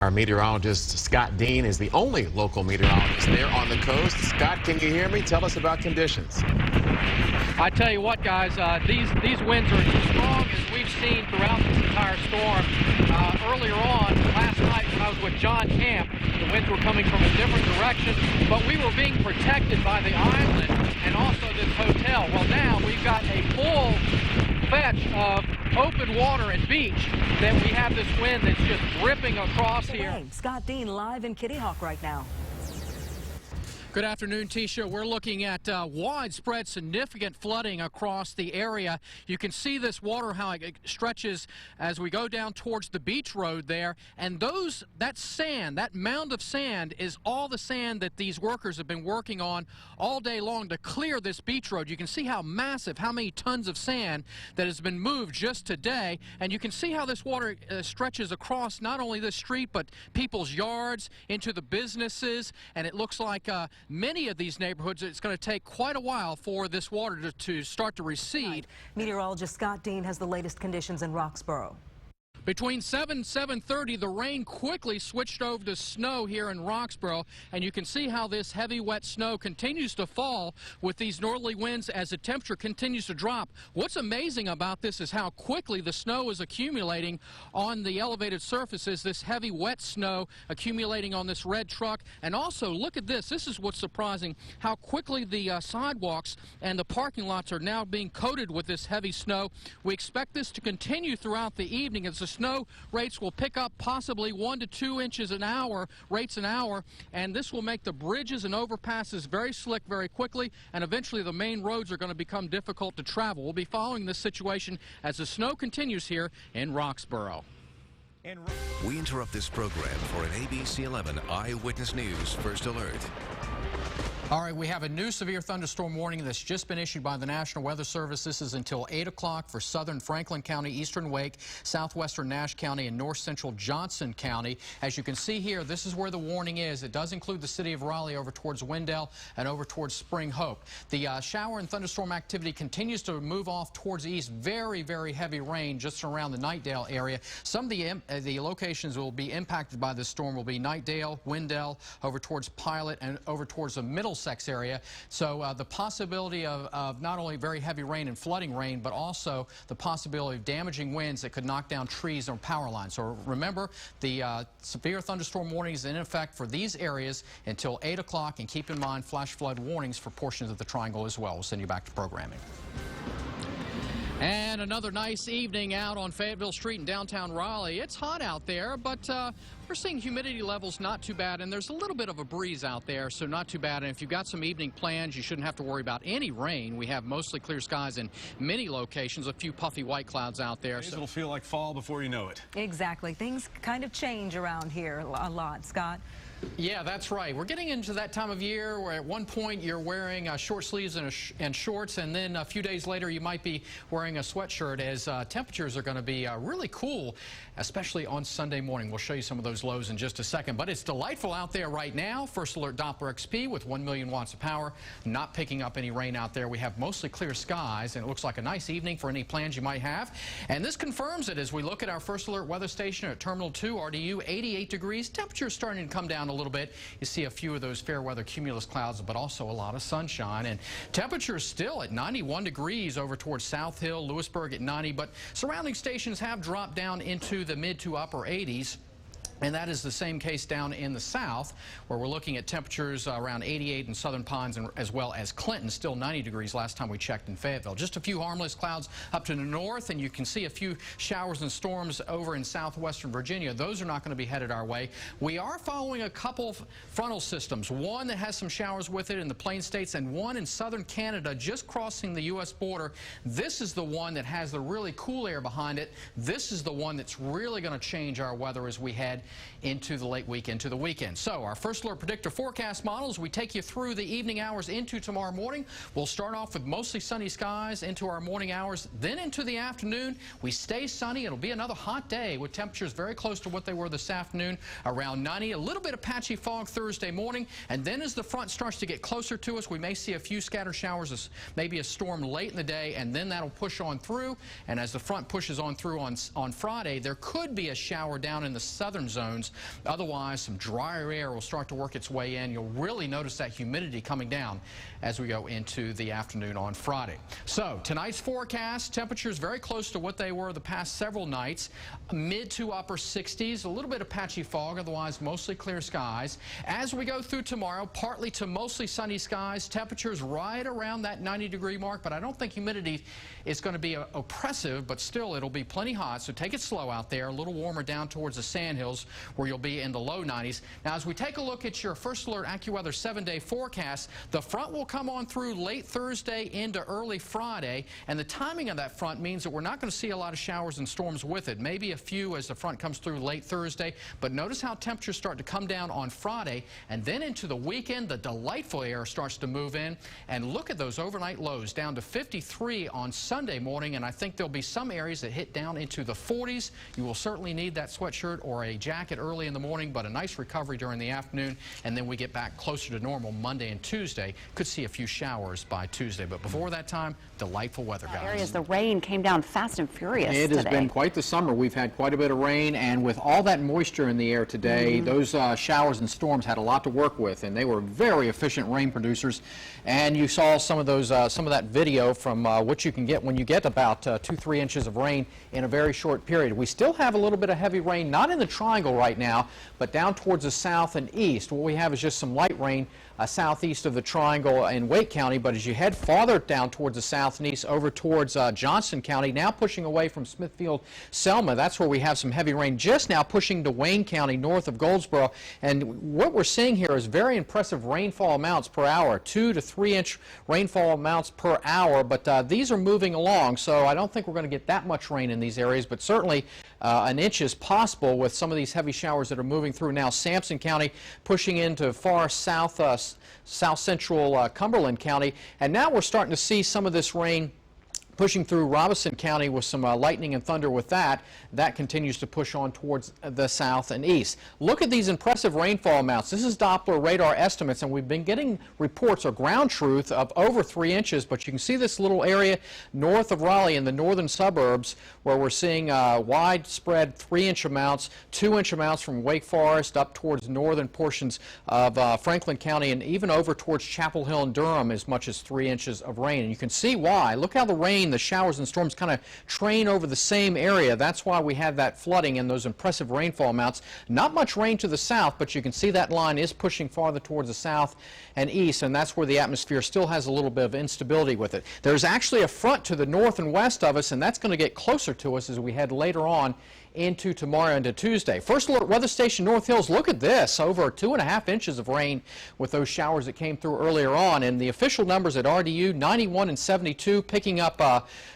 Our meteorologist Scott Dean is the only local meteorologist there on the coast. Scott, can you hear me? Tell us about conditions. I tell you what, guys, these winds are as strong as we've seen throughout this entire storm. Earlier on, last night when I was with John Camp, the winds were coming from a different direction, but we were being protected by the island and also this hotel. Well, now we've got a full fetch of open water and beach that we have this wind that's just ripping across here. Scott Dean live in Kitty Hawk right now. Good afternoon, Tisha. We're looking at widespread significant flooding across the area. You can see this water, how it stretches as we go down towards the beach road there. And that sand, that mound of sand, is all the sand that these workers have been working on all day long to clear this beach road. You can see how massive, how many tons of sand that has been moved just today. And you can see how this water stretches across not only the street, but people's yards, into the businesses. And it looks like many of these neighborhoods, it's going to take quite a while for this water to start to recede. Right. Meteorologist Scott Dean has the latest conditions in Roxborough. Between 7 and 7:30, the rain quickly switched over to snow here in Roxborough, and you can see how this heavy, wet snow continues to fall with these northerly winds as the temperature continues to drop. What's amazing about this is how quickly the snow is accumulating on the elevated surfaces, this heavy, wet snow accumulating on this red truck. And also, look at this. This is what's surprising, how quickly the sidewalks and the parking lots are now being coated with this heavy snow. We expect this to continue throughout the evening as the snow rates will pick up possibly 1 to 2 inches an hour, and this will make the bridges and overpasses very slick very quickly, and eventually the main roads are going to become difficult to travel. We'll be following this situation as the snow continues here in Roxborough. We interrupt this program for an ABC 11 Eyewitness News First Alert. All right, we have a new severe thunderstorm warning that's just been issued by the National Weather Service. This is until 8 o'clock for southern Franklin County, eastern Wake, southwestern Nash County, and north central Johnson County. As you can see here, this is where the warning is. It does include the city of Raleigh over towards Wendell and over towards Spring Hope. The shower and thunderstorm activity continues to move off towards the east. Very, very heavy rain just around the Knightdale area. Some of the locations will be impacted by this storm will be Knightdale, Wendell, over towards Pilot, and over towards the Middlesex area. So the possibility of not only very heavy rain and flooding rain, but also the possibility of damaging winds that could knock down trees or power lines. So remember, the severe thunderstorm warning is in effect for these areas until 8 o'clock, and keep in mind flash flood warnings for portions of the triangle as well. We'll send you back to programming. And another nice evening out on Fayetteville Street in downtown Raleigh. It's hot out there, but we're seeing humidity levels not too bad, and there's a little bit of a breeze out there, so not too bad. And if you've got some evening plans, you shouldn't have to worry about any rain. We have mostly clear skies in many locations, a few puffy white clouds out there. It'll feel like fall before you know it. Exactly. Things kind of change around here a lot, Scott. Yeah, that's right. We're getting into that time of year where at one point you're wearing short sleeves and shorts, and then a few days later you might be wearing a sweatshirt as temperatures are going to be really cool, especially on Sunday morning. We'll show you some of those lows in just a second, but it's delightful out there right now. First Alert Doppler XP with 1 million watts of power, not picking up any rain out there. We have mostly clear skies, and it looks like a nice evening for any plans you might have. And this confirms it as we look at our First Alert weather station at Terminal 2, RDU, 88 degrees. Temperatures starting to come down a little bit. You see a few of those fair weather cumulus clouds, but also a lot of sunshine. And temperatures still at 91 degrees over towards South Hill, Lewisburg at 90, but surrounding stations have dropped down into the mid to upper 80s. And that is the same case down in the south, where we're looking at temperatures around 88 in Southern Pines, and as well as Clinton, still 90 degrees last time we checked in Fayetteville. Just a few harmless clouds up to the north, and you can see a few showers and storms over in southwestern Virginia. Those are not going to be headed our way. We are following a couple of frontal systems, one that has some showers with it in the Plain States, and one in southern Canada just crossing the U.S. border. This is the one that has the really cool air behind it. This is the one that's really going to change our weather as we head into the late week, into the weekend. So our First Alert Predictor forecast models, we take you through the evening hours into tomorrow morning. We'll start off with mostly sunny skies into our morning hours, then into the afternoon. We stay sunny. It'll be another hot day with temperatures very close to what they were this afternoon, around 90. A little bit of patchy fog Thursday morning, and then as the front starts to get closer to us, we may see a few scattered showers, maybe a storm late in the day, and then that'll push on through. And as the front pushes on through on Friday, there could be a shower down in the southern zone zones. Otherwise, some drier air will start to work its way in. You'll really notice that humidity coming down as we go into the afternoon on Friday. So tonight's forecast, temperatures very close to what they were the past several nights, mid to upper 60s, a little bit of patchy fog, otherwise mostly clear skies. As we go through tomorrow, partly to mostly sunny skies, temperatures right around that 90-degree mark, but I don't think humidity is going to be oppressive, but still it'll be plenty hot, so take it slow out there, a little warmer down towards the Sandhills where you'll be in the low 90s. Now as we take a look at your First Alert AccuWeather 7-day forecast, the front will come on through late Thursday into early Friday, and the timing of that front means that we're not going to see a lot of showers and storms with it. Maybe a few as the front comes through late Thursday, but notice how temperatures start to come down on Friday, and then into the weekend, the delightful air starts to move in, and look at those overnight lows down to 53 on Sunday morning, and I think there'll be some areas that hit down into the 40s. You will certainly need that sweatshirt or a jacket early in the morning, but a nice recovery during the afternoon, and then we get back closer to normal Monday and Tuesday. Could see a few showers by Tuesday, but before that time, delightful weather, guys. Areas, the rain came down fast and furious It has today. been quite the summer. We've had quite a bit of rain, and with all that moisture in the air today, those showers and storms had a lot to work with, and they were very efficient rain producers. And you saw some of those, some of that video from what you can get when you get about 2-3 inches of rain in a very short period. We still have a little bit of heavy rain, not in the triangle right now, but down towards the south and east. What we have is just some light rain southeast of the triangle in Wake County, but as you head farther down towards the south and east over towards Johnston County, now pushing away from Smithfield, Selma, that's where we have some heavy rain just now pushing to Wayne County north of Goldsboro. And what we're seeing here is very impressive rainfall amounts per hour, 2 to 3 inch rainfall amounts per hour, but these are moving along, so I don't think we're going to get that much rain in these areas, but certainly an inch is possible with some of these heavy showers that are moving through now. Sampson County pushing into far south, south central Cumberland County, and now we're starting to see some of this rain pushing through Robeson County with some lightning and thunder with that. That continues to push on towards the south and east. Look at these impressive rainfall amounts. This is Doppler radar estimates, and we've been getting reports or ground truth of over 3 inches, but you can see this little area north of Raleigh in the northern suburbs where we're seeing widespread 3-inch amounts, 2-inch amounts from Wake Forest up towards northern portions of Franklin County, and even over towards Chapel Hill and Durham as much as 3 inches of rain. And you can see why. Look how the rain, the showers and storms kind of train over the same area. That's why we have that flooding and those impressive rainfall amounts. Not much rain to the south, but you can see that line is pushing farther towards the south and east, and that's where the atmosphere still has a little bit of instability with it. There's actually a front to the north and west of us, and that's going to get closer to us as we head later on into tomorrow into Tuesday. First Alert Weather Station North Hills, look at this, over 2.5 inches of rain with those showers that came through earlier on, and the official numbers at RDU 91 and 72, picking up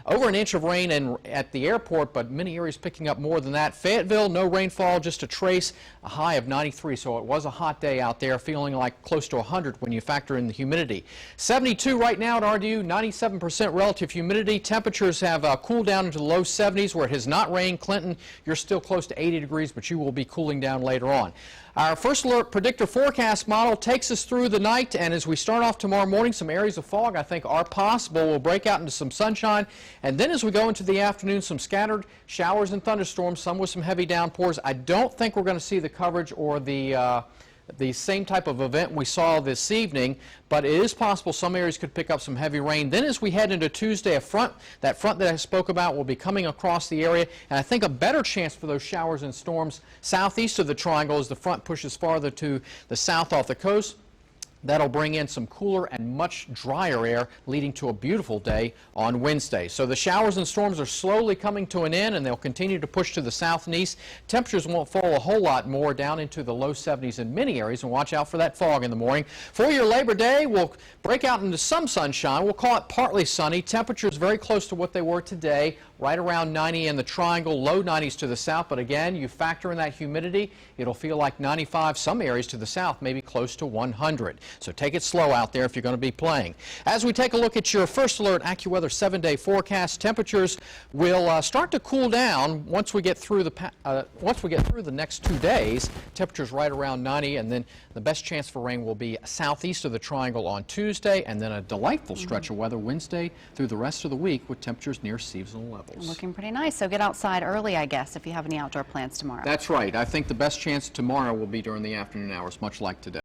over an inch of rain at the airport, but many areas picking up more than that. Fayetteville, no rainfall, just a trace, a high of 93, so it was a hot day out there, feeling like close to 100 when you factor in the humidity. 72 right now at RDU, 97% relative humidity. Temperatures have cooled down into the low 70s where it has not rained. Clinton, you're still close to 80 degrees, but you will be cooling down later on. Our First Alert predictor forecast model takes us through the night, and as we start off tomorrow morning, some areas of fog I think are possible. We'll break out into some sunshine, and then as we go into the afternoon, some scattered showers and thunderstorms, some with some heavy downpours. I don't think we're going to see the coverage or the same type of event we saw this evening, but it is possible some areas could pick up some heavy rain. Then as we head into Tuesday, that front that I spoke about will be coming across the area, and I think a better chance for those showers and storms southeast of the triangle as the front pushes farther to the south off the coast. That'll bring in some cooler and much drier air, leading to a beautiful day on Wednesday. So the showers and storms are slowly coming to an end, and they'll continue to push to the south and east. Temperatures won't fall a whole lot more, down into the low 70s in many areas, and watch out for that fog in the morning. For your Labor Day, we'll break out into some sunshine. We'll call it partly sunny. Temperatures very close to what they were today, right around 90 in the triangle, low 90s to the south. But again, you factor in that humidity, it'll feel like 95. Some areas to the south, maybe close to 100. So take it slow out there if you're going to be playing. As we take a look at your First Alert AccuWeather 7-day forecast, temperatures will start to cool down once we get through the next 2 days. Temperatures right around 90, and then the best chance for rain will be southeast of the triangle on Tuesday, and then a delightful stretch of weather Wednesday through the rest of the week with temperatures near seasonal levels. levels. Looking pretty nice. So get outside early, I guess, if you have any outdoor plans tomorrow. That's right. I think the best chance tomorrow will be during the afternoon hours, much like today.